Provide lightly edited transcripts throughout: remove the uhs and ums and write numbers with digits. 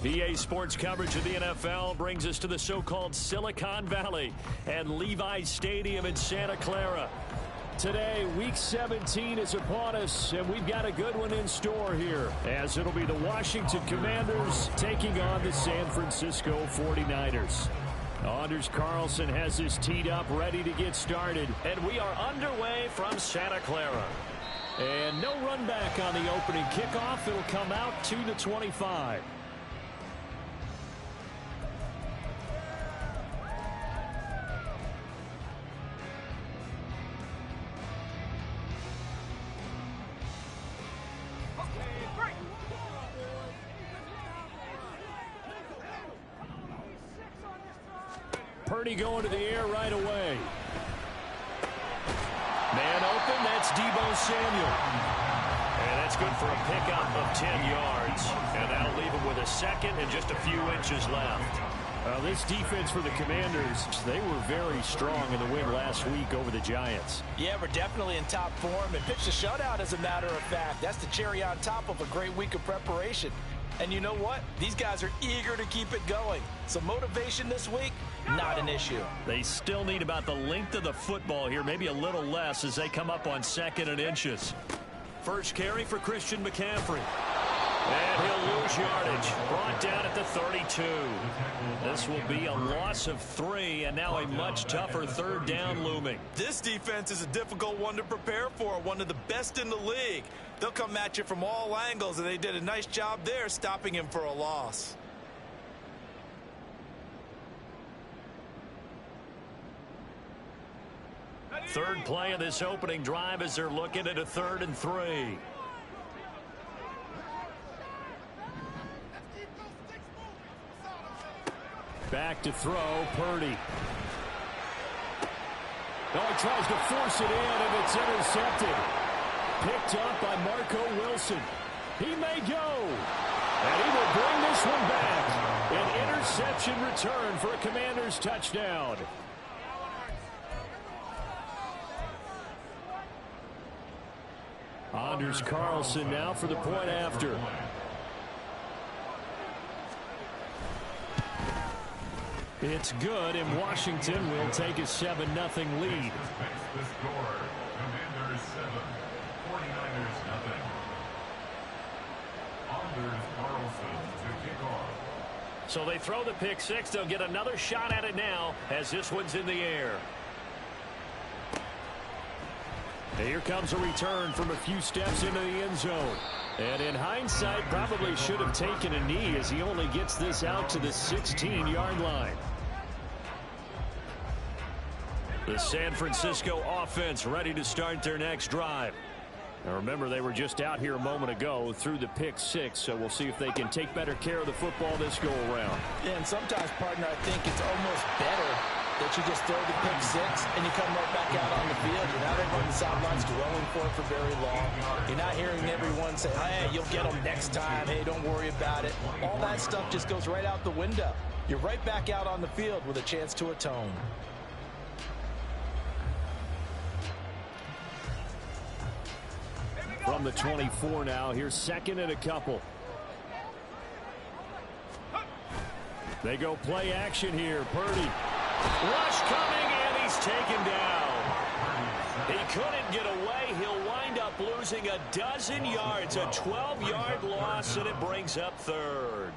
EA Sports coverage of the NFL brings us to the so-called Silicon Valley and Levi's Stadium in Santa Clara. Today, Week 17 is upon us, and we've got a good one in store here, as it'll be the Washington Commanders taking on the San Francisco 49ers. Anders Carlson has this teed up, ready to get started, and we are underway from Santa Clara. And no run back on the opening kickoff. It'll come out to the 25. Purdy going to the air right away. Man open, that's Deebo Samuel. And that's good for a pickup of 10 yards. And that'll leave him with a second and just a few inches left. This defense for the Commanders, they were very strong in the win last week over the Giants. Yeah, we're definitely in top form and pitched a shutout, as a matter of fact. That's the cherry on top of a great week of preparation. And you know what? These guys are eager to keep it going. So motivation this week, not an issue. They still need about the length of the football here, maybe a little less as they come up on 2nd and inches. First carry for Christian McCaffrey. And he'll lose yardage. Brought down at the 32. This will be a loss of 3, and now a much tougher 3rd down looming. This defense is a difficult one to prepare for, one of the best in the league. They'll come at you from all angles, and they did a nice job there stopping him for a loss. Third play of this opening drive as they're looking at a 3rd and 3. Back to throw, Purdy. Oh, he tries to force it in, and it's intercepted. Picked up by Marco Wilson. He may go. And he will bring this one back. An interception return for a Commanders touchdown. Anders Carlson now for the point after. It's good, and Washington will take a 7-0 lead. The score, Commanders 7, 49ers 0. Anders Carlson to kick off. So they throw the pick six. They'll get another shot at it now as this one's in the air. Here comes a return from a few steps into the end zone. And in hindsight, probably should have taken a knee as he only gets this out to the 16-yard line. The San Francisco offense ready to start their next drive. Now remember, they were just out here a moment ago through the pick six, so we'll see if they can take better care of the football this go-around. Yeah, and sometimes, partner, I think it's almost better that you just throw the pick six and you come right back out on the field. You're not everyone on the sidelines dwelling for it for very long. You're not hearing everyone say, hey, you'll get them next time. Hey, don't worry about it. All that stuff just goes right out the window. You're right back out on the field with a chance to atone. From the 24 now, here's 2nd and a couple. They go play action here. Purdy. Rush coming, and he's taken down. He couldn't get away. He'll wind up losing a dozen yards, a 12-yard loss, and it brings up 3rd.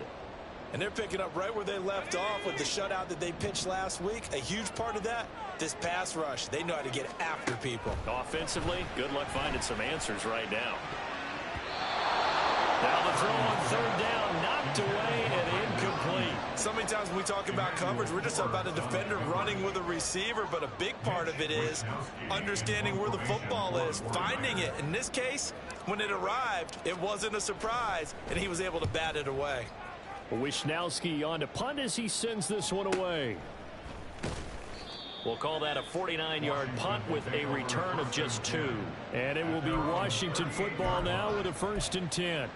And they're picking up right where they left off with the shutout that they pitched last week. A huge part of that, this pass rush. They know how to get after people. Offensively, good luck finding some answers right now. Now the throw on 3rd down, knocked away and incomplete. So many times when we talk about coverage, we're just about a defender running with a receiver, but a big part of it is understanding where the football is, finding it. In this case, when it arrived, it wasn't a surprise, and he was able to bat it away. Wisnowski on to punt as he sends this one away. We'll call that a 49-yard punt with a return of just 2. And it will be Washington football now with a 1st and 10.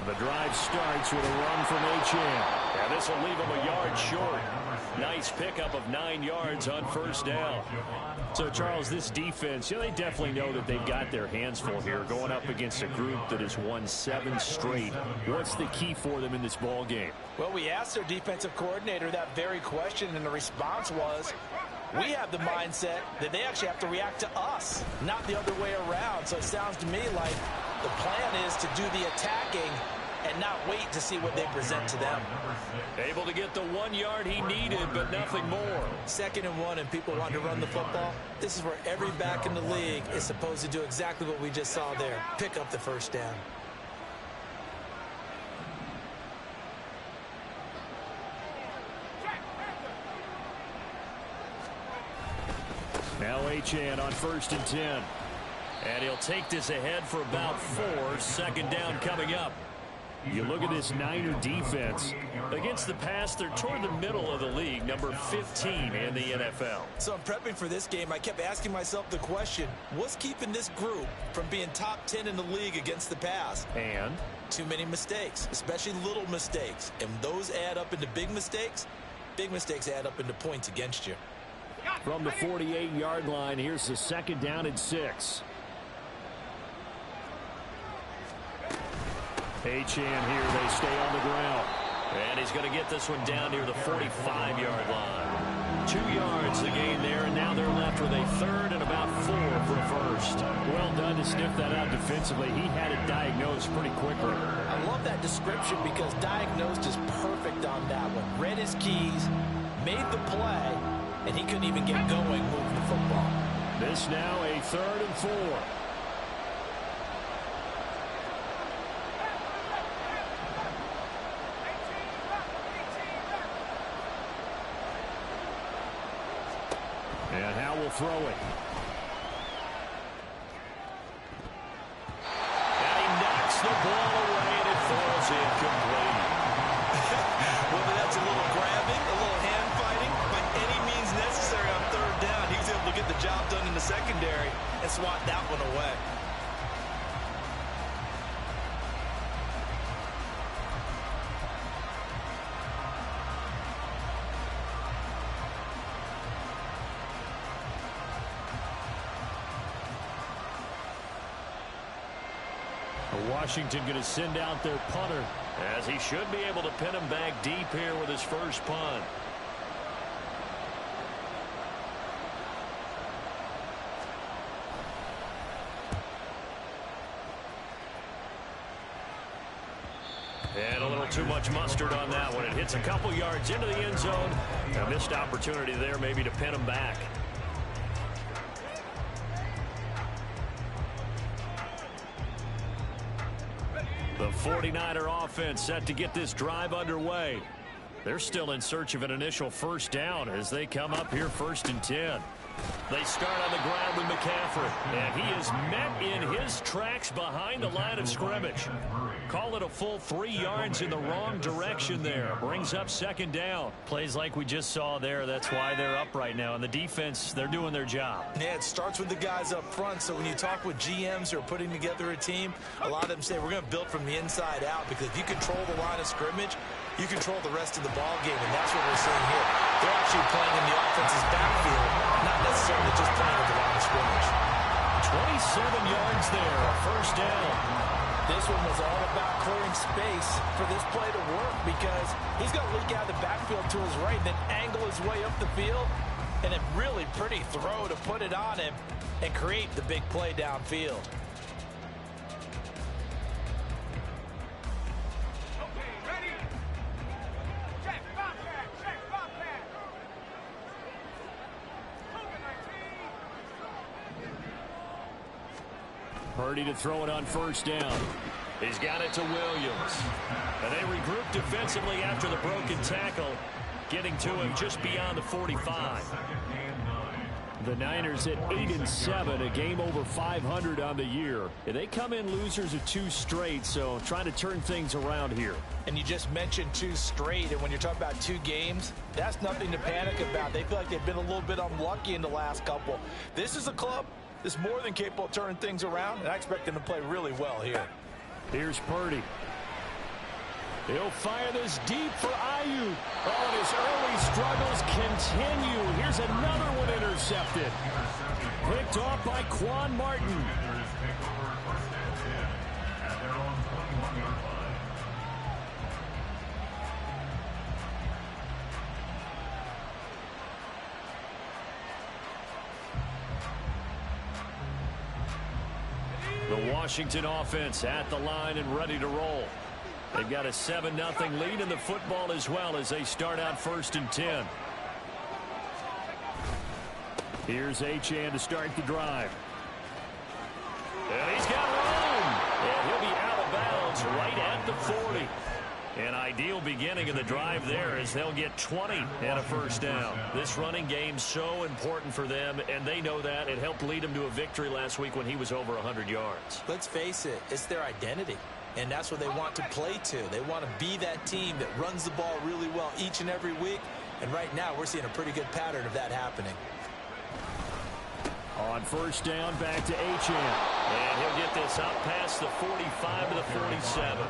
The drive starts with a run from Achane. And this will leave him a yard short. Nice pickup of 9 yards on first down. So, Charles, this defense, they definitely know that they've got their hands full here going up against a group that has won 7 straight. What's the key for them in this ball game? Well, we asked their defensive coordinator that very question, and the response was, we have the mindset that they actually have to react to us, not the other way around. So it sounds to me like the plan is to do the attacking and not wait to see what they present to them. Able to get the 1 yard he needed, but nothing more. 2nd and 1, and people want to run the football. This is where every back in the league is supposed to do exactly what we just saw there. Pick up the first down. Now Achane on 1st and 10. And he'll take this ahead for about 4. 2nd down coming up. You look at this Niner defense. Against the pass, they're toward the middle of the league, number 15 in the NFL. So I'm prepping for this game. I kept asking myself the question, what's keeping this group from being top 10 in the league against the pass? And? Too many mistakes, especially little mistakes. And those add up into big mistakes. Big mistakes add up into points against you. From the 48-yard line, here's the 2nd down and 6. Achane here, they stay on the ground. And he's going to get this one down near the 45-yard line. 2 yards the gain there, and now they're left with a 3rd and about 4 for a first. Well done to sniff that out defensively. He had it diagnosed pretty quickly. I love that description because diagnosed is perfect on that one. Read his keys, made the play, and he couldn't even get going moving the football. This now a 3rd and 4. And Howe will throw it. And he knocks the ball away, and it falls incomplete. Whether that's a little grabbing, a little hand fighting, by any means necessary on 3rd down, he was able to get the job done in the secondary and swat that one away. Washington going to send out their punter, as he should be able to pin him back deep here with his first punt. And a little too much mustard on that one. It hits a couple yards into the end zone. A missed opportunity there maybe to pin him back. The 49er offense set to get this drive underway. They're still in search of an initial first down as they come up here 1st and 10. They start on the ground with McCaffrey, and he is met in his tracks behind the line of scrimmage. Call it a full 3 yards in the wrong direction there. Brings up 2nd down. Plays like we just saw there. That's why they're up right now. And the defense, they're doing their job. Yeah, it starts with the guys up front. So when you talk with GMs who are putting together a team, a lot of them say we're going to build from the inside out, because if you control the line of scrimmage, you control the rest of the ball game, and that's what we're seeing here. They're actually playing in the offense's backfield, not necessarily just playing at the line of scrimmage. 27 yards there, 1st down. This one was all about clearing space for this play to work, because he's going to leak out the backfield to his right, then angle his way up the field, and a really pretty throw to put it on him and create the big play downfield. Purdy to throw it on 1st down. He's got it to Williams. And they regroup defensively after the broken tackle, getting to him just beyond the 45. The Niners at 8-7, a game over 500 on the year. And they come in losers of 2 straight, so trying to turn things around here. And you just mentioned 2 straight, and when you're talking about 2 games, that's nothing to panic about. They feel like they've been a little bit unlucky in the last couple. This is a club that's more than capable of turning things around, and I expect them to play really well here. Here's Purdy. He'll fire this deep for Ayuk. Oh, and his early struggles continue. Here's another one intercepted. Picked off by Quan Martin. The Washington offense at the line and ready to roll. They've got a 7-0 lead in the football as well as they start out 1st and 10. Here's Achane to start the drive. And he's got room. And he'll be out of bounds right at the 40. An ideal beginning of the drive there as they'll get 20 and a first down. This running game's so important for them, and they know that. It helped lead them to a victory last week when he was over 100 yards. Let's face it, it's their identity, and that's what they want to play to. They want to be that team that runs the ball really well each and every week, and right now we're seeing a pretty good pattern of that happening. On first down, back to Achane. And he'll get this up past the 45 to the 47.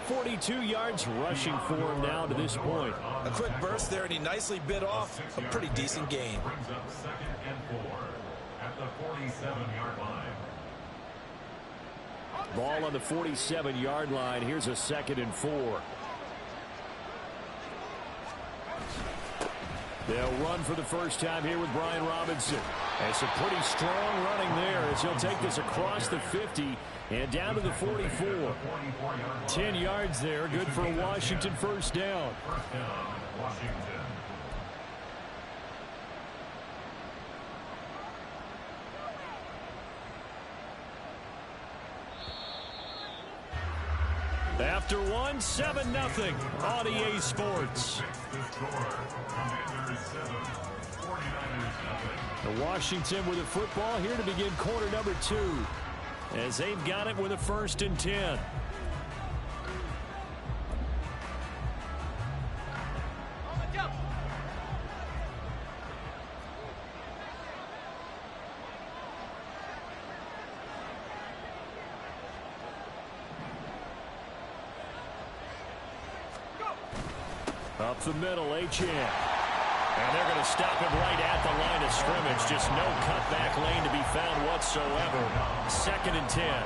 42 yards rushing for him now to this point. A quick burst there, and he nicely bit off a pretty decent gain. Brings up 2nd and 4 at the 47-yard line. Ball on the 47-yard line. Here's a 2nd and 4. They'll run for the first time here with Brian Robinson. And some pretty strong running there as he'll take this across the 50 and down to the 44. 10 yards there. Good for a Washington first down. First down, Washington. After one, 7-0 on EA Sports. The Washington with the football here to begin quarter number 2 as they've got it with a 1st and 10. Up the middle, Achane. And they're going to stop him right at the line of scrimmage. Just no cutback lane to be found whatsoever. 2nd and 10.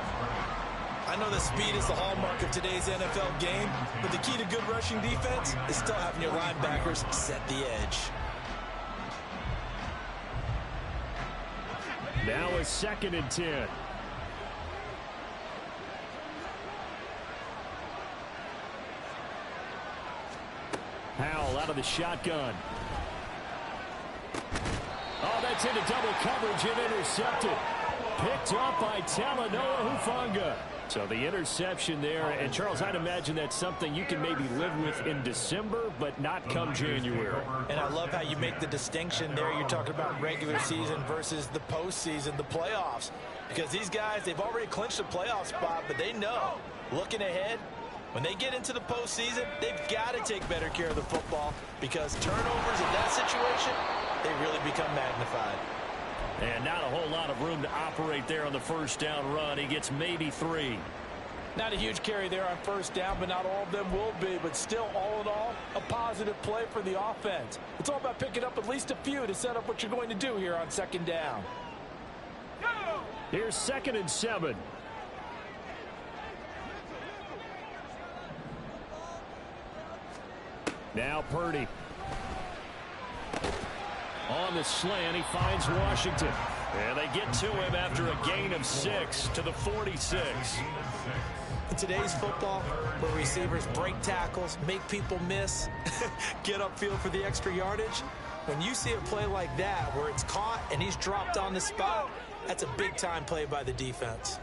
I know that speed is the hallmark of today's NFL game, but the key to good rushing defense is still having your linebackers set the edge. Now a 2nd and 10. Howell out of the shotgun. Oh, that's into double coverage and intercepted. Picked up by Talanoa Hufanga. So the interception there, and Charles, I'd imagine that's something you can maybe live with in December, but not come January. And I love how you make the distinction there. You're talking about regular season versus the postseason, the playoffs. Because these guys, they've already clinched a playoff spot, but they know, looking ahead, when they get into the postseason, they've got to take better care of the football because turnovers in that situation, they really become magnified. And not a whole lot of room to operate there on the first down run. He gets maybe 3. Not a huge carry there on first down, but not all of them will be. But still, all in all, a positive play for the offense. It's all about picking up at least a few to set up what you're going to do here on 2nd down. Here's 2nd and 7. Now Purdy. On the slant, he finds Washington. And they get to him after a gain of 6 to the 46. In today's football, where receivers break tackles, make people miss, get upfield for the extra yardage, when you see a play like that where it's caught and he's dropped on the spot, that's a big-time play by the defense.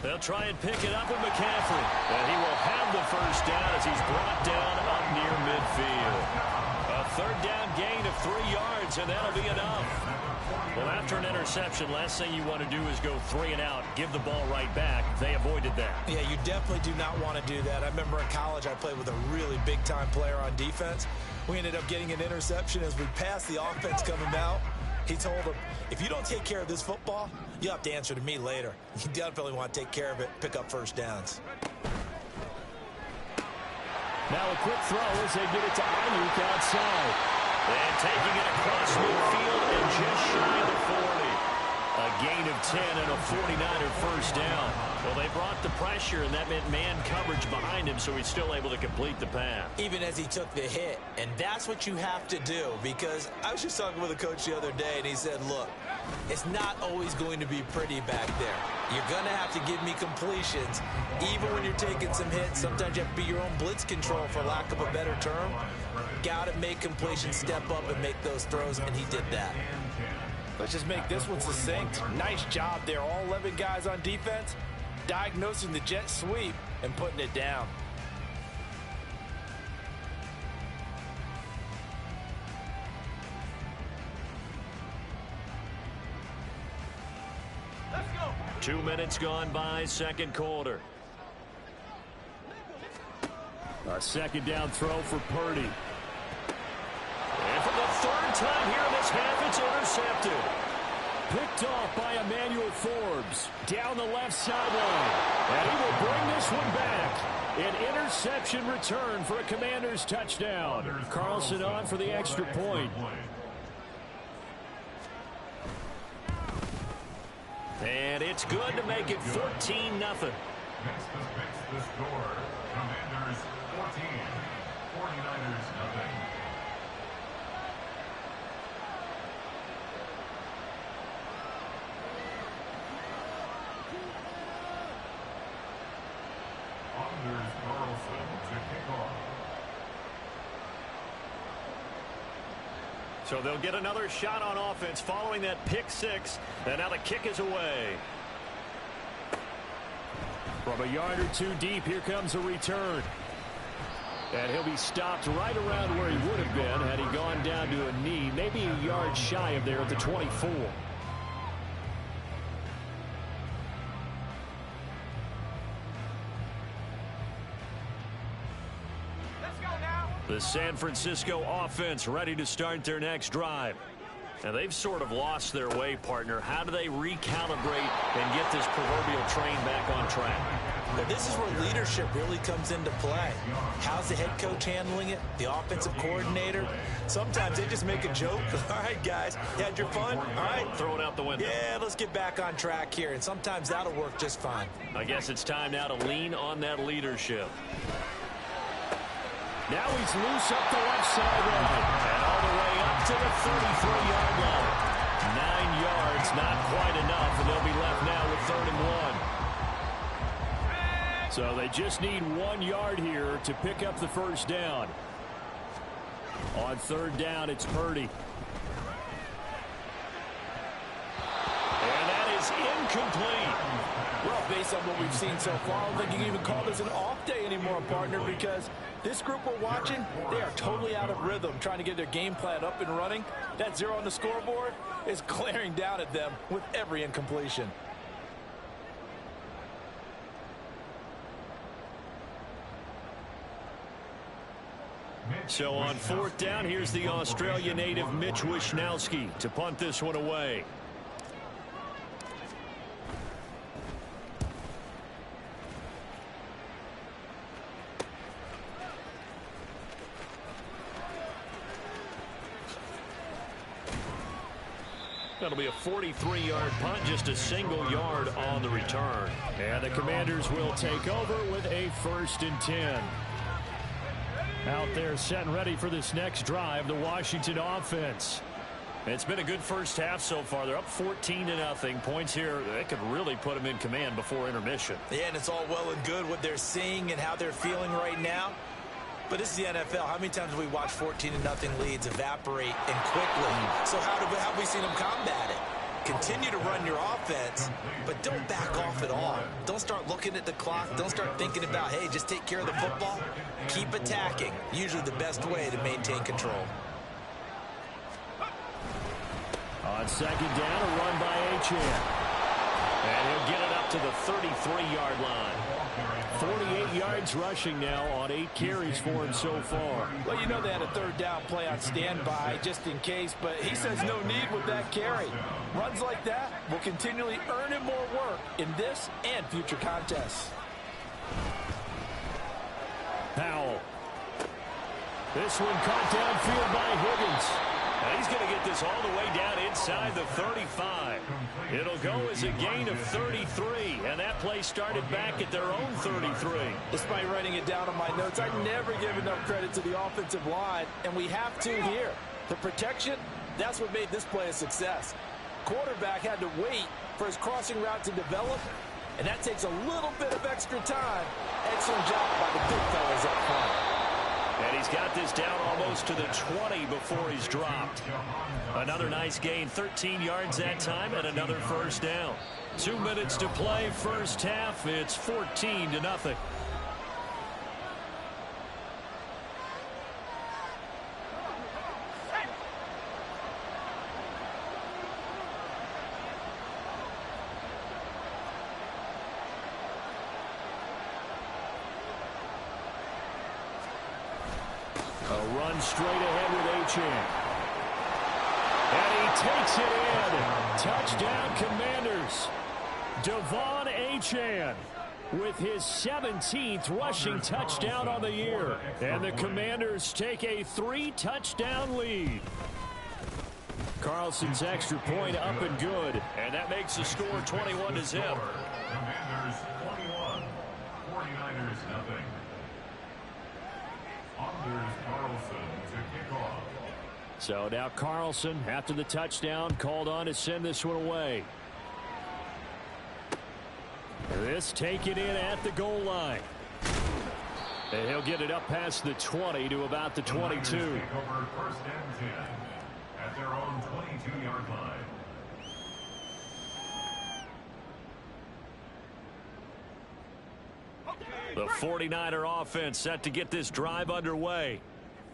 They'll try and pick it up with McCaffrey. And he will have the first down as he's brought down up near midfield. A 3rd down gain of 3 yards, and that'll be enough. Well, after an interception, last thing you want to do is go 3 and out, give the ball right back. They avoided that. Yeah, you definitely do not want to do that. I remember in college I played with a really big-time player on defense. We ended up getting an interception as we passed the offense coming out. He told him, if you don't take care of this football, you'll have to answer to me later. You definitely want to take care of it, pick up first downs. Now a quick throw as they get it to Ayuk outside. And taking it across midfield and just shy of the 40. A gain of 10 and a 49er first down. Well, they brought the pressure, and that meant man coverage behind him, so he's still able to complete the pass. Even as he took the hit, and that's what you have to do, because I was just talking with a coach the other day, and he said, look, it's not always going to be pretty back there. You're going to have to give me completions, even when you're taking some hits. Sometimes you have to be your own blitz control, for lack of a better term. Got to make completions, step up, and make those throws, and he did that. Let's just make this one succinct. Nice job there. All 11 guys on defense diagnosing the jet sweep and putting it down. Let's go. 2 minutes gone by, second quarter. A second down throw for Purdy. And for the third time here in this half, it's intercepted. Picked off by Emmanuel Forbes down the left sideline. And he will bring this one back. An interception return for a Commanders touchdown. Carlson on for the extra point. And it's good to make it 14-0. Next to fix the score. Commanders 14, 49ers nothing. Anders Carlson to kick off. So they'll get another shot on offense following that pick six. And now the kick is away. From a yard or two deep, here comes a return. And he'll be stopped right around where he would have been had he gone down to a knee, maybe a yard shy of there at the 24. The San Francisco offense ready to start their next drive. And they've sort of lost their way, partner. How do they recalibrate and get this proverbial train back on track? Well, this is where leadership really comes into play. How's the head coach handling it? The offensive coordinator? Sometimes they just make a joke. All right, guys, you had your fun? All right. Throw it out the window. Yeah, let's get back on track here. And sometimes that'll work just fine. I guess it's time now to lean on that leadership. Now he's loose up the left sideline. And all the way up to the 33-yard line. 9 yards, not quite enough, and they'll be left now with 3rd and 1. So they just need 1 yard here to pick up the first down. On 3rd down, it's Purdy. And that is incomplete. Well, based on what we've seen so far, I don't think you can even call this an off day anymore, partner, because this group we're watching, they are totally out of rhythm, trying to get their game plan up and running. That 0 on the scoreboard is glaring down at them with every incompletion. So on 4th down, here's the Australia native Mitch Wishnowsky to punt this one away. That'll be a 43-yard punt, just a single yard on the return. And the Commanders will take over with a 1st and 10. Out there set and ready for this next drive, the Washington offense. It's been a good first half so far. They're up 14-0. Points here, they could really put them in command before intermission. Yeah, and it's all well and good what they're seeing and how they're feeling right now. But this is the NFL. How many times have we watched 14-0 leads evaporate and quickly? So how have we seen them combat it? Continue to run your offense, but don't back off at all. Don't start looking at the clock. Don't start thinking about, hey, just take care of the football. Keep attacking. Usually the best way to maintain control. On 2nd down, a run by Achane. And he'll get it up to the 33-yard line. 48 yards rushing now on 8 carries for him so far. Well, you know they had a third down play on standby just in case, but he says no need with that carry. Runs like that will continually earn him more work in this and future contests. Powell. This one caught downfield by Higgins. And he's going to get this all the way down inside the 35. It'll go as a gain of 33, and that play started back at their own 33. Despite writing it down on my notes, I never give enough credit to the offensive line, and we have to here. The protection, that's what made this play a success. Quarterback had to wait for his crossing route to develop, and that takes a little bit of extra time. Excellent job by the big fellas up front. And he's got this down almost to the 20 before he's dropped. Another nice gain, 13 yards that time, and another first down. 2 minutes to play, first half. It's 14-0. A run straight ahead with Achane. And he takes it in. Touchdown, Commanders. Devon Achane with his 17th rushing touchdown on the year. And the Commanders take a 3-touchdown lead. Carlson's extra point up and good. And that makes the score 21-0. Commanders 21, 49ers nothing. Anders Carlson to kick off. So now Carlson, after the touchdown, called on to send this one away. This taken in at the goal line. And he'll get it up past the 20 to about the 22. Take over first and 10 at their own 22-yard line. The 49er offense set to get this drive underway.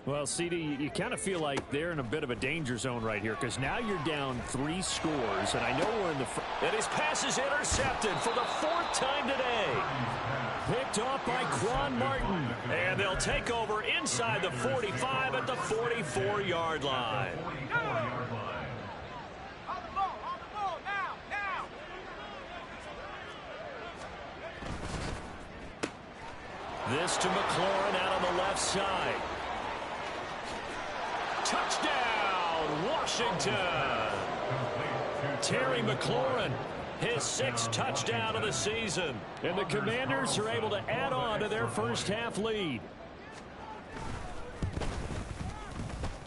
Well, CD, you kind of feel like they're in a bit of a danger zone right here because now you're down 3 scores, and I know we're in the... And his pass is intercepted for the 4th time today. Picked off by Quan Martin. And they'll take over inside the 45 at the 44-yard line. This to McLaurin out on the left side. Touchdown, Washington. Terry McLaurin, his 6th touchdown of the season. And the Commanders are able to add on to their first half lead.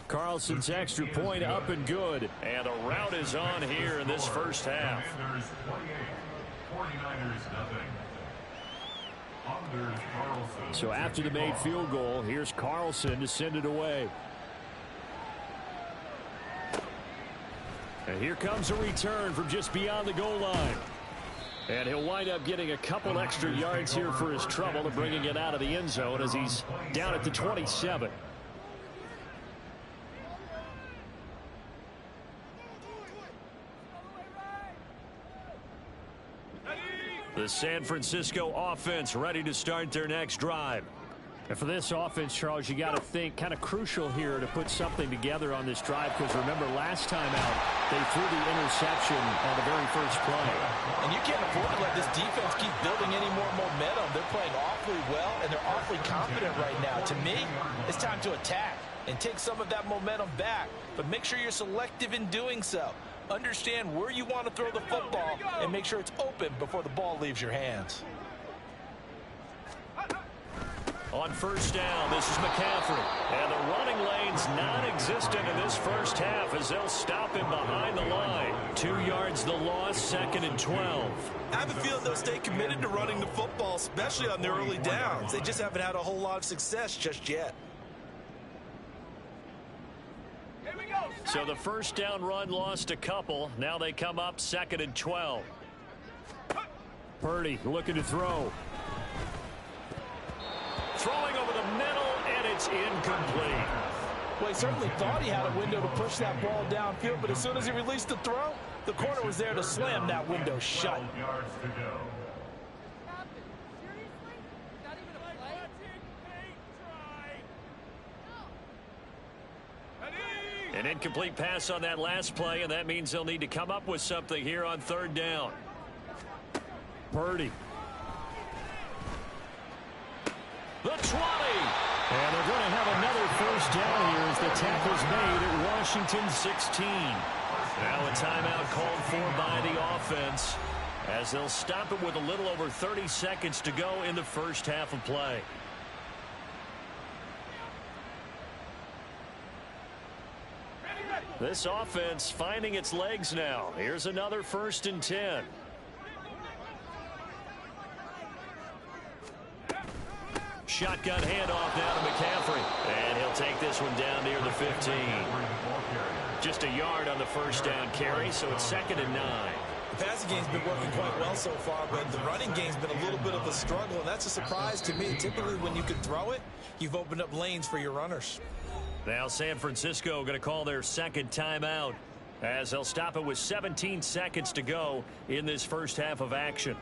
Carlson's extra point up and good. And a rout is on here in this first half. Commanders 28, 49ers nothing. Anders Carlson. So after the made field goal, here's Carlson to send it away. And here comes a return from just beyond the goal line. And he'll wind up getting a couple extra yards here for his trouble and bringing it out of the end zone as he's down at the 27. The San Francisco offense ready to start their next drive. And for this offense, Charles, you got to think kind of crucial here to put something together on this drive because remember last time out they threw the interception on the very first play. And you can't afford to let this defense keep building any more momentum. They're playing awfully well and they're awfully confident right now. To me, it's time to attack and take some of that momentum back. But make sure you're selective in doing so. Understand where you want to throw the football and make sure it's open before the ball leaves your hands. On first down, this is McCaffrey. And the running lane's non-existent in this first half as they'll stop him behind the line. 2 yards the loss, 2nd and 12. I have a feeling they'll stay committed to running the football, especially on their early downs. They just haven't had a whole lot of success just yet. So the first down run lost a couple. Now they come up 2nd and 12. Purdy looking to throw. Throwing over the middle, and it's incomplete. Well, he certainly thought he had a window to push that ball downfield, but as soon as he released the throw, the corner was there to slam that window shut. 12 yards to go. An incomplete pass on that last play, and that means they'll need to come up with something here on third down. Purdy. The 20. And they're going to have another first down here as the tackle's made at Washington 16. Now a timeout called for by the offense as they'll stop it with a little over 30 seconds to go in the first half of play. This offense finding its legs now. Here's another 1st and 10. Shotgun handoff now to McCaffrey. And he'll take this one down near the 15. Just a yard on the first down carry, so it's 2nd and 9. The passing game's been working quite well so far, but the running game's been a little bit of a struggle, and that's a surprise to me. Typically, when you can throw it, you've opened up lanes for your runners. Now San Francisco going to call their second timeout as they'll stop it with 17 seconds to go in this first half of action.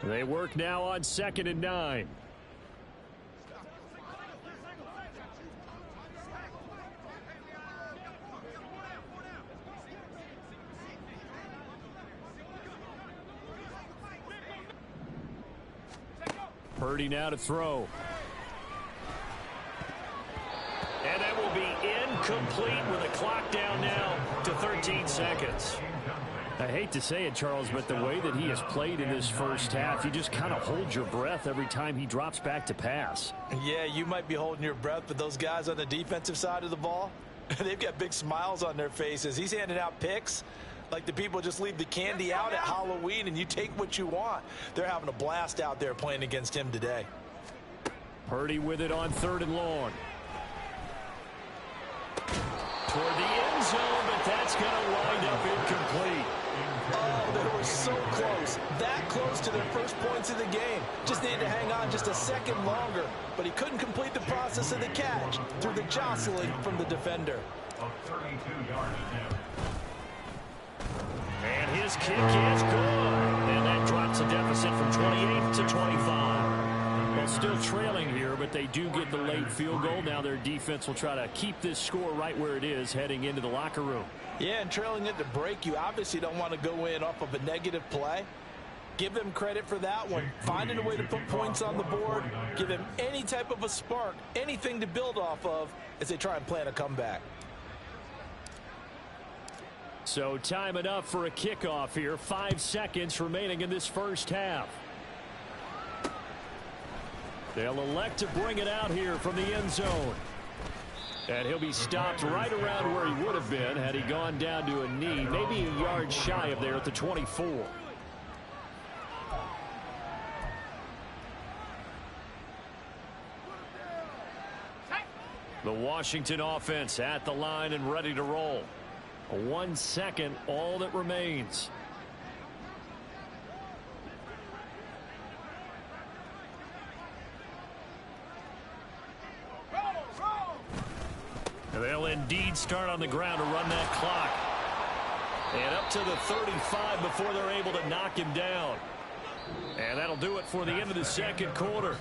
They work now on 2nd and 9. Purdy now to throw. And that will be incomplete with a clock down now to 13 seconds. I hate to say it, Charles, but the way that he has played in this first half, you just kind of hold your breath every time he drops back to pass. Yeah, you might be holding your breath, but those guys on the defensive side of the ball, they've got big smiles on their faces. He's handing out picks like the people just leave the candy out at Halloween and you take what you want. They're having a blast out there playing against him today. Purdy with it on 3rd and long. Toward the end zone, but that's going to wind up incomplete. Oh, they were so close. That close to their first points of the game. Just needed to hang on just a second longer. But he couldn't complete the process of the catch through the jostling from the defender. A 32-yard attempt. And his kick is good. And that drops a deficit from 28 to 25. Well, still trailing here, but they do get the late field goal. Now their defense will try to keep this score right where it is heading into the locker room. Yeah, and trailing it to break, you obviously don't want to go in off of a negative play. Give them credit for that one. Finding a way to put points on the board. Give them any type of a spark, anything to build off of as they try and plan a comeback. So time enough for a kickoff here. 5 seconds remaining in this first half. They'll elect to bring it out here from the end zone. And he'll be stopped right around where he would have been had he gone down to a knee, maybe a yard shy of there at the 24. The Washington offense at the line and ready to roll. 1 second, all that remains. They'll indeed start on the ground to run that clock. And up to the 35 before they're able to knock him down. And that'll do it for the end of the second quarter.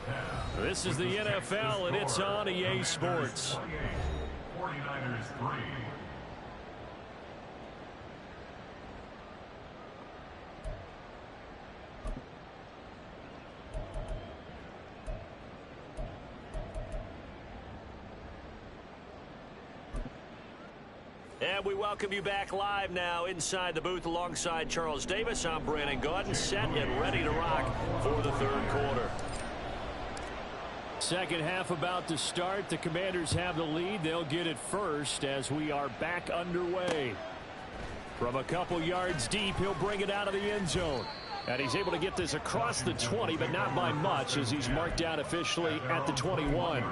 This is the NFL, and it's on EA Sports. 49ers 3. And we welcome you back live now inside the booth alongside Charles Davis. I'm Brandon Gaudin, set and ready to rock for the third quarter. Second half about to start. The Commanders have the lead. They'll get it first as we are back underway. From a couple yards deep, he'll bring it out of the end zone. And he's able to get this across the 20, but not by much as he's marked out officially at the 21.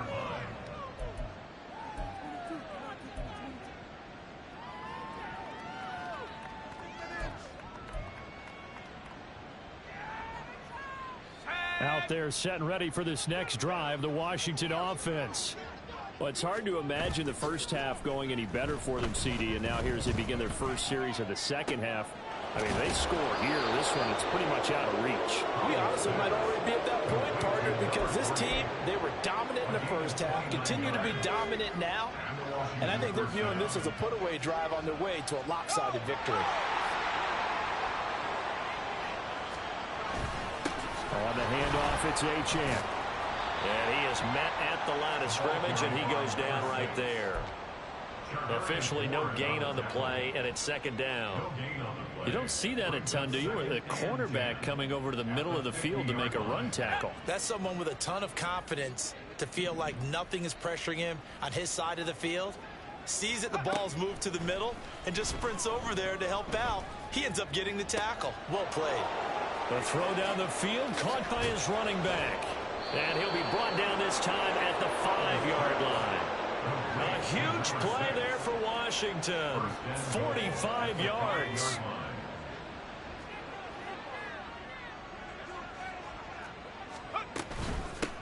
Out there set and ready for this next drive, the Washington offense. Well, it's hard to imagine the first half going any better for them, CD, and now here as they begin their first series of the second half. I mean, they score here. This one, it's pretty much out of reach. We honestly might already be at that point, partner, because this team, they were dominant in the first half, continue to be dominant now, and I think they're viewing this as a put-away drive on their way to a lopsided victory. On the handoff, it's Achane. And he is met at the line of scrimmage, and he goes down right there. Officially no gain on the play, and it's second down. You don't see that a ton, do you? The cornerback coming over to the middle of the field to make a run tackle. That's someone with a ton of confidence to feel like nothing is pressuring him on his side of the field. Sees that the ball's moved to the middle and just sprints over there to help out. He ends up getting the tackle. Well played. The throw down the field, caught by his running back. And he'll be brought down this time at the 5-yard line. A huge play there for Washington. 45 yards.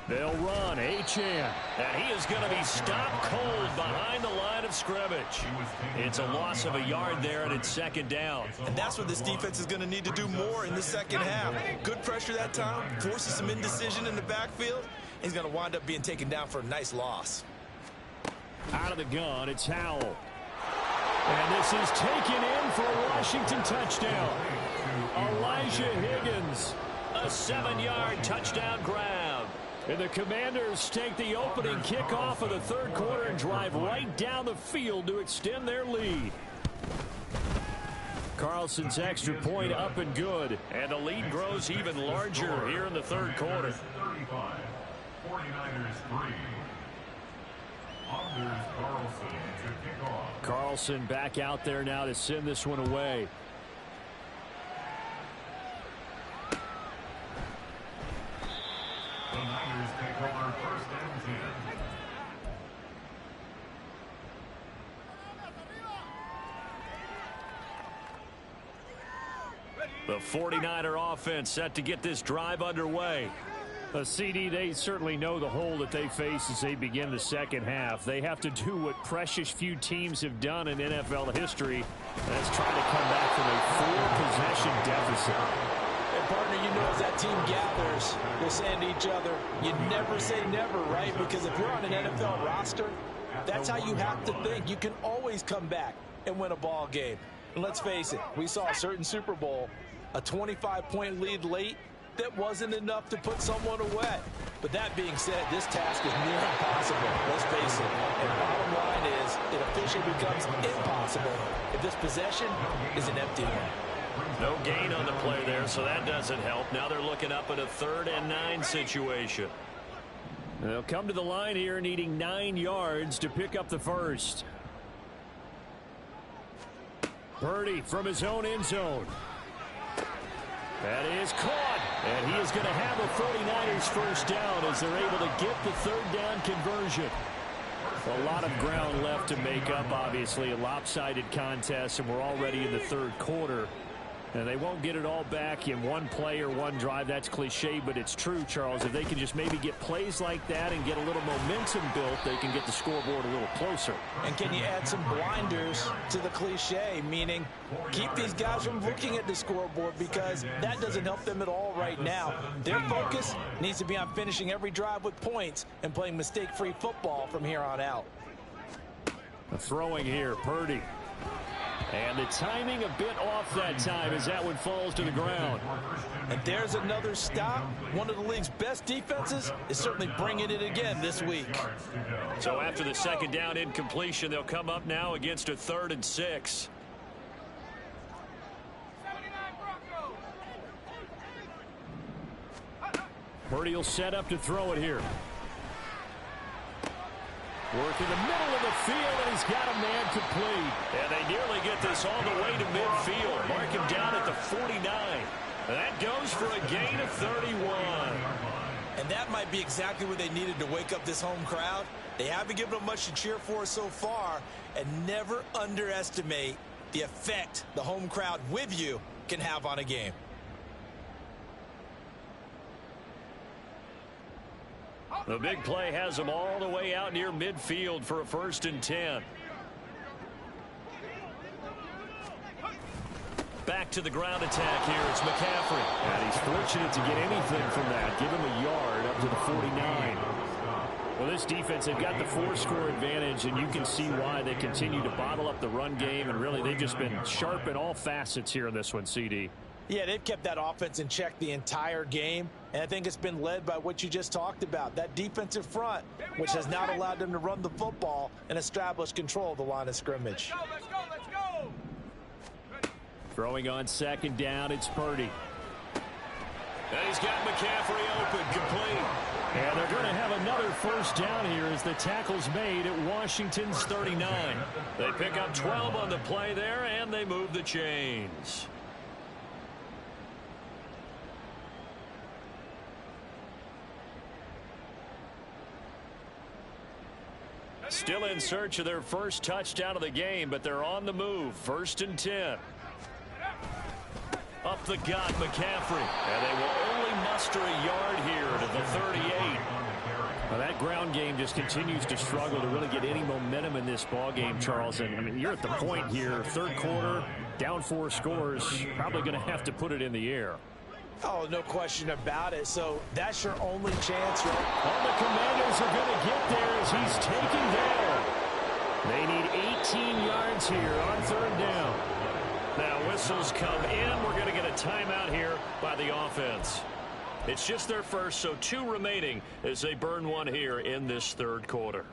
They'll run, Achane. And he is going to be stopped cold behind the line of scrimmage. It's a loss of a yard there, and it's second down. And that's what this defense is going to need to do more in the second half. Good pressure that time, forces some indecision in the backfield. He's going to wind up being taken down for a nice loss. Out of the gun, it's Howell. And this is taken in for a Washington touchdown. Elijah Higgins, A 7-yard touchdown grab. and the Commanders take the opening kickoff of the third quarter and drive right down the field to extend their lead. Carlson's extra point up and good. And the lead grows even larger here in the third quarter. 35, 49ers 3. Anders Carlson to kick off. Carlson back out there now to send this one away. The Niners take over first and 10. The 49er offense set to get this drive underway. A CD, they certainly know the hole that they face as they begin the second half. They have to do what precious few teams have done in NFL history. That's try to come back from a 4-possession deficit. And partner, you know, as that team gathers, they're saying to each other, you never say never, right? Because if you're on an NFL roster, that's how you have to think. You can always come back and win a ball game. And let's face it, we saw a certain Super Bowl, a 25-point lead late, that wasn't enough to put someone away. But that being said, this task is near impossible. Let's face it. And bottom line is, it officially becomes impossible if this possession is an empty one. No gain on the play there, so that doesn't help. Now they're looking up at a 3rd and 9 situation. They'll come to the line here needing 9 yards to pick up the first. Purdy from his own end zone. That is caught, and he is going to have the 49ers first down as they're able to get the 3rd down conversion. A lot of ground left to make up, obviously, a lopsided contest, and we're already in the third quarter. And they won't get it all back in one play or one drive. That's cliche, but it's true, Charles. If they can just maybe get plays like that and get a little momentum built, they can get the scoreboard a little closer. And can you add some blinders to the cliche, meaning keep these guys from looking at the scoreboard, because that doesn't help them at all right now. Their focus needs to be on finishing every drive with points and playing mistake-free football from here on out. Throwing here, Purdy. And the timing a bit off that time as that one falls to the ground. And there's another stop. One of the league's best defenses is certainly bringing it again this week. So after the second down incompletion, they'll come up now against a 3rd and 6. Purdy will set up to throw it here. Work in the middle of the field, and he's got a man complete. And they nearly get this all the way to midfield. Mark him down at the 49. That goes for a gain of 31. And that might be exactly what they needed to wake up this home crowd. They haven't given them much to cheer for so far, and never underestimate the effect the home crowd with you can have on a game. The big play has them all the way out near midfield for a 1st and 10. Back to the ground attack here. It's McCaffrey. And he's fortunate to get anything from that. Give him a yard up to the 49. Well, this defense, they've got the 4-score advantage, and you can see why they continue to bottle up the run game, and really they've just been sharp in all facets here in this one, CD. Yeah, they've kept that offense in check the entire game, and I think it's been led by what you just talked about, that defensive front, which has not allowed them to run the football and establish control of the line of scrimmage. Let's go. Throwing on second down, it's Purdy. And he's got McCaffrey open, complete. And they're going to have another first down here as the tackle's made at Washington's 39. They pick up 12 on the play there, and they move the chains. Still in search of their first touchdown of the game, but they're on the move. 1st and 10. Up the gut, McCaffrey. And they will only muster a yard here to the 38. Well, that ground game just continues to struggle to really get any momentum in this ball game, Charles. And I mean, you're at the point here, third quarter, down 4 scores, probably going to have to put it in the air. Oh, no question about it. So that's your only chance, right? All the Commanders are going to get there as he's taken down. They need 18 yards here on 3rd down. Now whistles come in. We're going to get a timeout here by the offense. It's just their first, so 2 remaining as they burn one here in this 3rd quarter.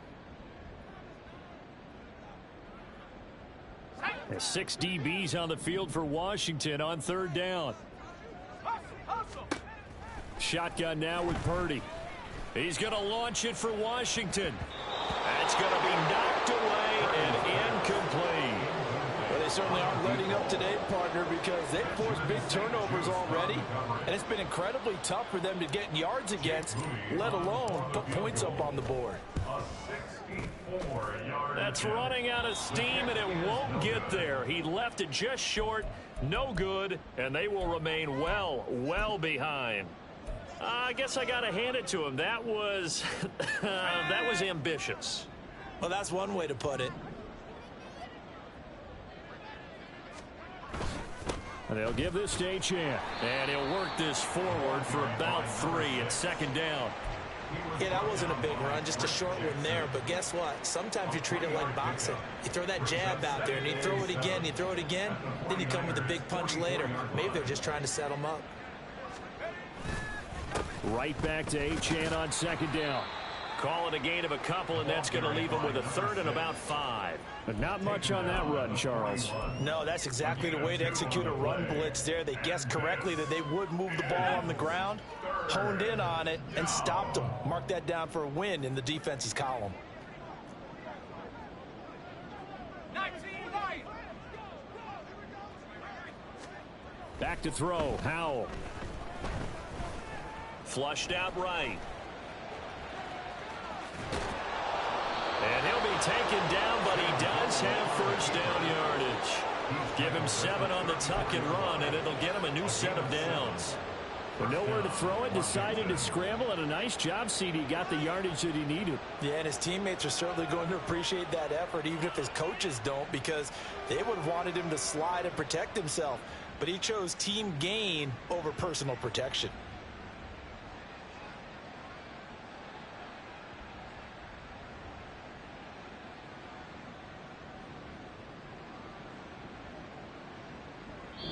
There's 6 DBs on the field for Washington on 3rd down. Shotgun now with Purdy. He's going to launch it for Washington. That's going to be knocked away and incomplete. Well, they certainly aren't letting up today, partner, because they've forced big turnovers already, and it's been incredibly tough for them to get yards against, let alone put points up on the board. That's running out of steam, and it won't get there. He left it just short, no good, and they will remain well behind. I guess I got to hand it to him. That was that was ambitious. Well, that's one way to put it. And they'll give this to Achane. And he'll work this forward for about 3 at 2nd down. Yeah, that wasn't a big run, just a short one there. But guess what? Sometimes you treat it like boxing. You throw that jab out there, and you throw it again, then you come with a big punch later. Maybe they're just trying to set them up. Right back to Achane on 2nd down. Call it a gain of a couple, and that's going to leave him with a 3rd and about 5. But not much on that run, Charles. No, that's exactly the way to execute a run blitz there. They guessed correctly that they would move the ball on the ground, honed in on it, and stopped them. Mark that down for a win in the defense's column. Back to throw, Howell. Flushed out right. And he'll be taken down, but he does have first down yardage. Give him 7 on the tuck and run, and it'll get him a new set of downs. But nowhere to throw it, decided to scramble, and a nice job, CD. Got the yardage that he needed. Yeah, and his teammates are certainly going to appreciate that effort, even if his coaches don't, because they would have wanted him to slide and protect himself. But he chose team gain over personal protection.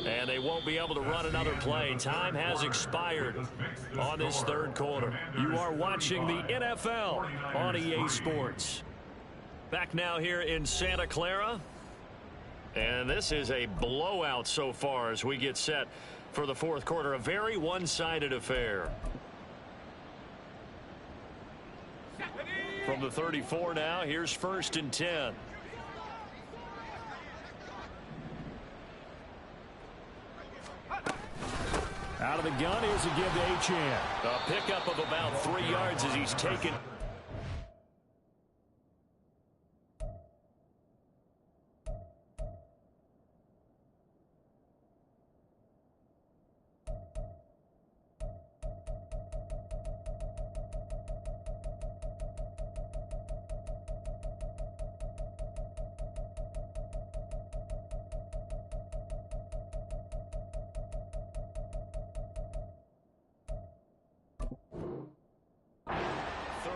And they won't be able to run another play. Time has expired on this 3rd quarter. You are watching the NFL on EA Sports. Back now here in Santa Clara. And this is a blowout so far as we get set for the 4th quarter. A very one-sided affair. From the 34 now, here's 1st and 10. Out of the gun, here's a give to Achane. A pickup of about 3 yards as he's taken.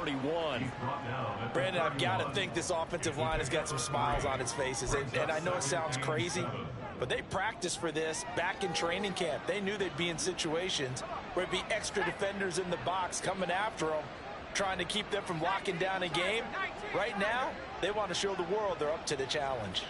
31. Brandon, I've got to think this offensive line has got some smiles on its faces. And I know it sounds crazy, but they practiced for this back in training camp. They knew they'd be in situations where there'd be extra defenders in the box coming after them, trying to keep them from locking down a game. Right now, they want to show the world they're up to the challenge.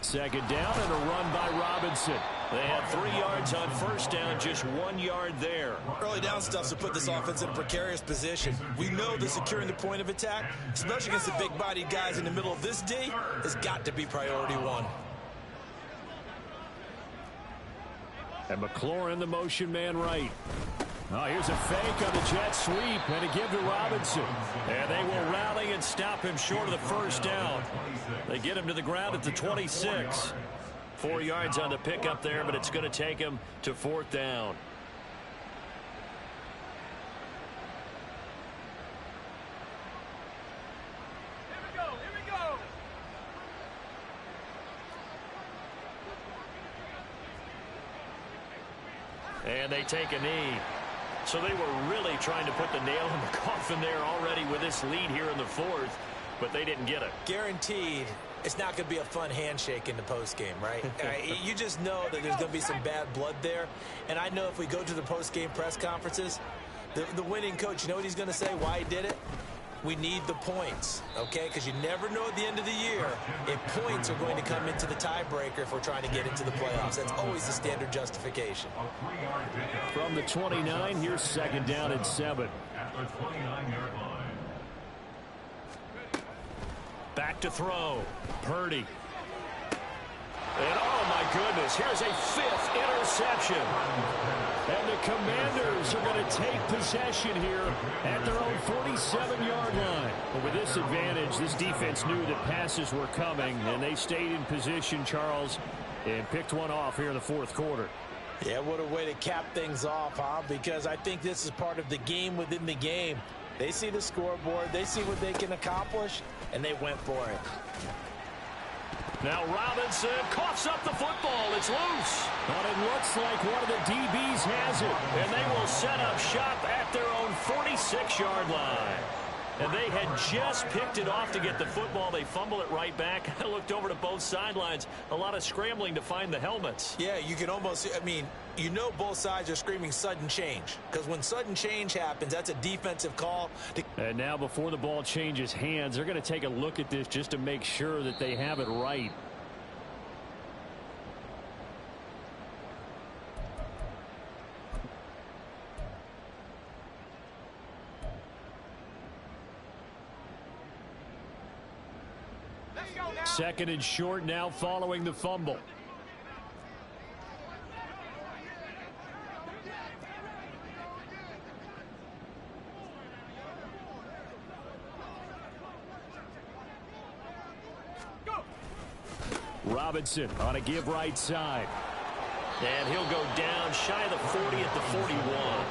Second down and a run by Robinson. They had 3 yards on first down, just 1 yard there. Early down stuff to put this offense in a precarious position. We know that securing the point of attack, especially against the big-bodied guys in the middle of this D, has got to be priority one. And McLaurin, the motion man right. Oh, here's a fake on the jet sweep, and a give to Robinson. And they will rally and stop him short of the first down. They get him to the ground at the 26. 4 yards on the pickup there, but it's going to take him to 4th down. And they take a knee. So they were really trying to put the nail in the coffin there already with this lead here in the 4th, but they didn't get it. Guaranteed it's not going to be a fun handshake in the postgame, right? You just know that there's going to be some bad blood there. And I know if we go to the postgame press conferences, the winning coach, you know what he's going to say, why he did it? We need the points, okay? Because you never know at the end of the year if points are going to come into the tiebreaker if we're trying to get into the playoffs. That's always the standard justification. From the 29, here's second down and 7. At the 29-yard line. Back to throw. Purdy. And oh my goodness, here's a 5th interception. And the Commanders are going to take possession here at their own 47-yard line. But with this advantage, this defense knew that passes were coming, and they stayed in position, Charles, and picked one off here in the 4th quarter. Yeah, what a way to cap things off, huh? Because I think this is part of the game within the game. They see the scoreboard, they see what they can accomplish, and they went for it. Now Robinson coughs up the football. It's loose. But it looks like one of the DBs has it. And they will set up shop at their own 46-yard line. And they had just picked it off to get the football. They fumble it right back. I looked over to both sidelines. A lot of scrambling to find the helmets. Yeah, you can almost, I mean, you know both sides are screaming sudden change. Because when sudden change happens, that's a defensive call. And now before the ball changes hands, they're going to take a look at this just to make sure that they have it right. Second and short now following the fumble. Robinson on a give right side. And he'll go down shy of the 40 at the 41.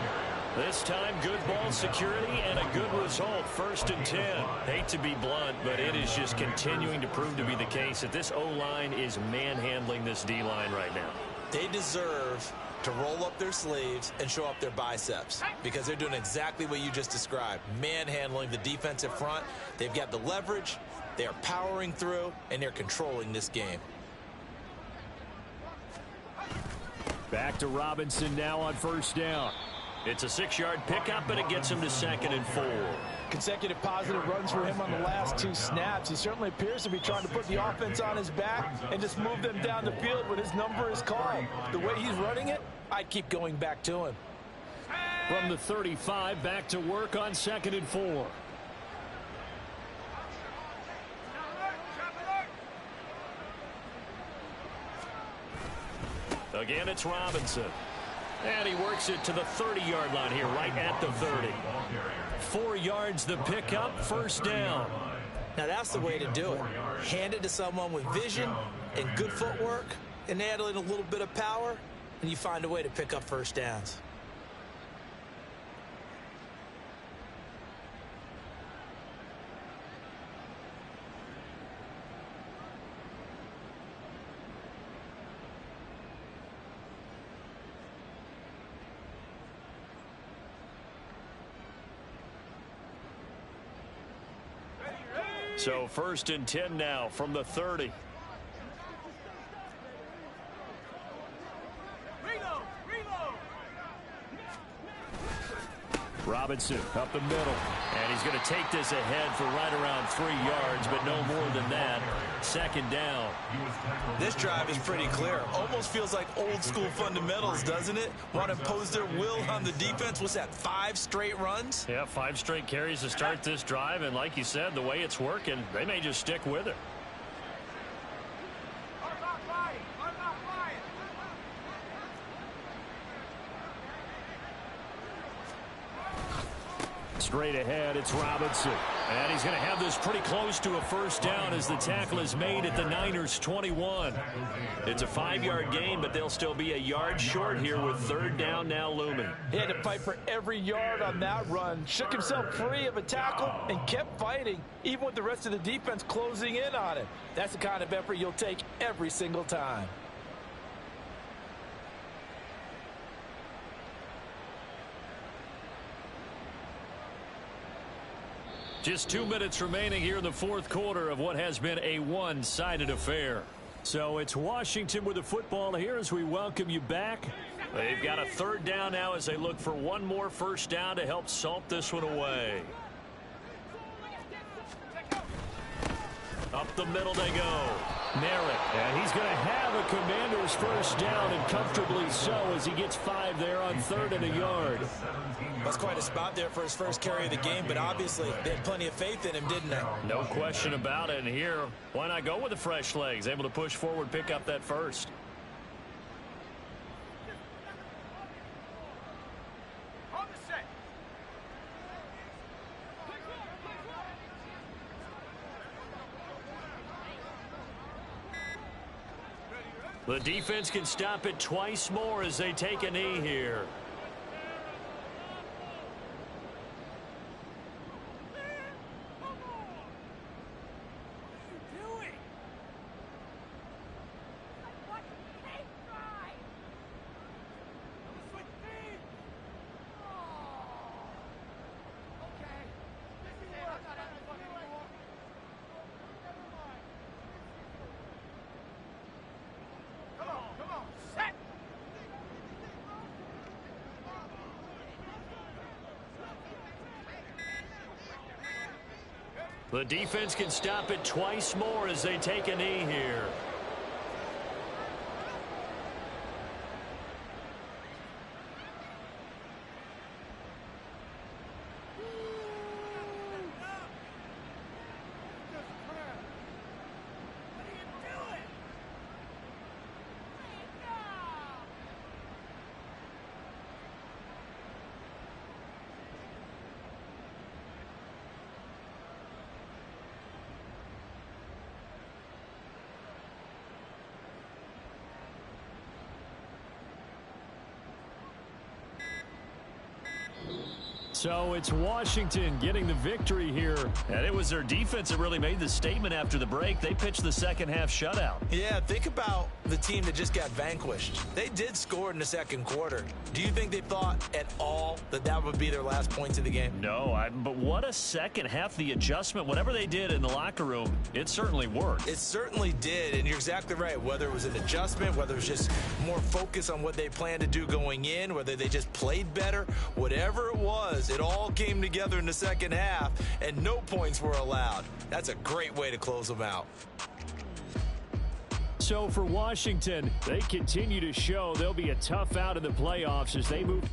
This time, good ball security and a good result. 1st and 10. Hate to be blunt, but it is just continuing to prove to be the case that this O-line is manhandling this D-line right now. They deserve to roll up their sleeves and show up their biceps because they're doing exactly what you just described, manhandling the defensive front. They've got the leverage, they are powering through, and they're controlling this game. Back to Robinson now on 1st down. It's a 6-yard pickup, and it gets him to 2nd and 4. Consecutive positive runs for him on the last 2 snaps. He certainly appears to be trying to put the offense on his back and just move them down the field when his number is called. The way he's running it, I'd keep going back to him. From the 35, back to work on 2nd and 4. Again, it's Robinson. And he works it to the 30-yard line here, right at the 30. 4 yards the pickup, 1st down. Now that's the way to do it. Hand it to someone with vision and good footwork and add in a little bit of power, and you find a way to pick up 1st downs. So 1st and 10 now from the 30. Robinson up the middle, and he's going to take this ahead for right around 3 yards, but no more than that. 2nd down. This drive is pretty clear. Almost feels like old school fundamentals, doesn't it? Want to impose their will on the defense. What's that, 5 straight runs? Yeah, 5 straight carries to start this drive, and like you said, the way it's working, they may just stick with it. Straight ahead, it's Robinson. And he's going to have this pretty close to a 1st down as the tackle is made at the Niners' 21. It's a 5-yard gain, but they'll still be a yard short here with 3rd down now looming. He had to fight for every yard on that run. Shook himself free of a tackle and kept fighting, even with the rest of the defense closing in on him. That's the kind of effort you'll take every single time. Just 2 minutes remaining here in the 4th quarter of what has been a one-sided affair. So it's Washington with the football here as we welcome you back. They've got a 3rd down now as they look for one more 1st down to help salt this one away. Up the middle they go. Merritt, and he's going to have a Commander's 1st down, and comfortably so as he gets 5 there on 3rd and a yard. That's quite a spot there for his first carry of the game, but obviously they had plenty of faith in him, didn't they? No question about it. And here, why not go with the fresh legs? Able to push forward, pick up that 1st. The defense can stop it twice more as they take a knee here. The defense can stop it twice more as they take a knee here. So it's Washington getting the victory here. And it was their defense that really made the statement after the break. They pitched the 2nd half shutout. Yeah, think about the team that just got vanquished. They did score in the 2nd quarter. Do you think they thought at all that that would be their last points of the game? No, but what a 2nd half. The adjustment, whatever they did in the locker room, it certainly worked. It certainly did, and you're exactly right. Whether it was an adjustment, whether it was just more focus on what they planned to do going in, whether they just played better, whatever it was, it all came together in the 2nd half, and no points were allowed. That's a great way to close them out. So for Washington, they continue to show they'll be a tough out in the playoffs as they move.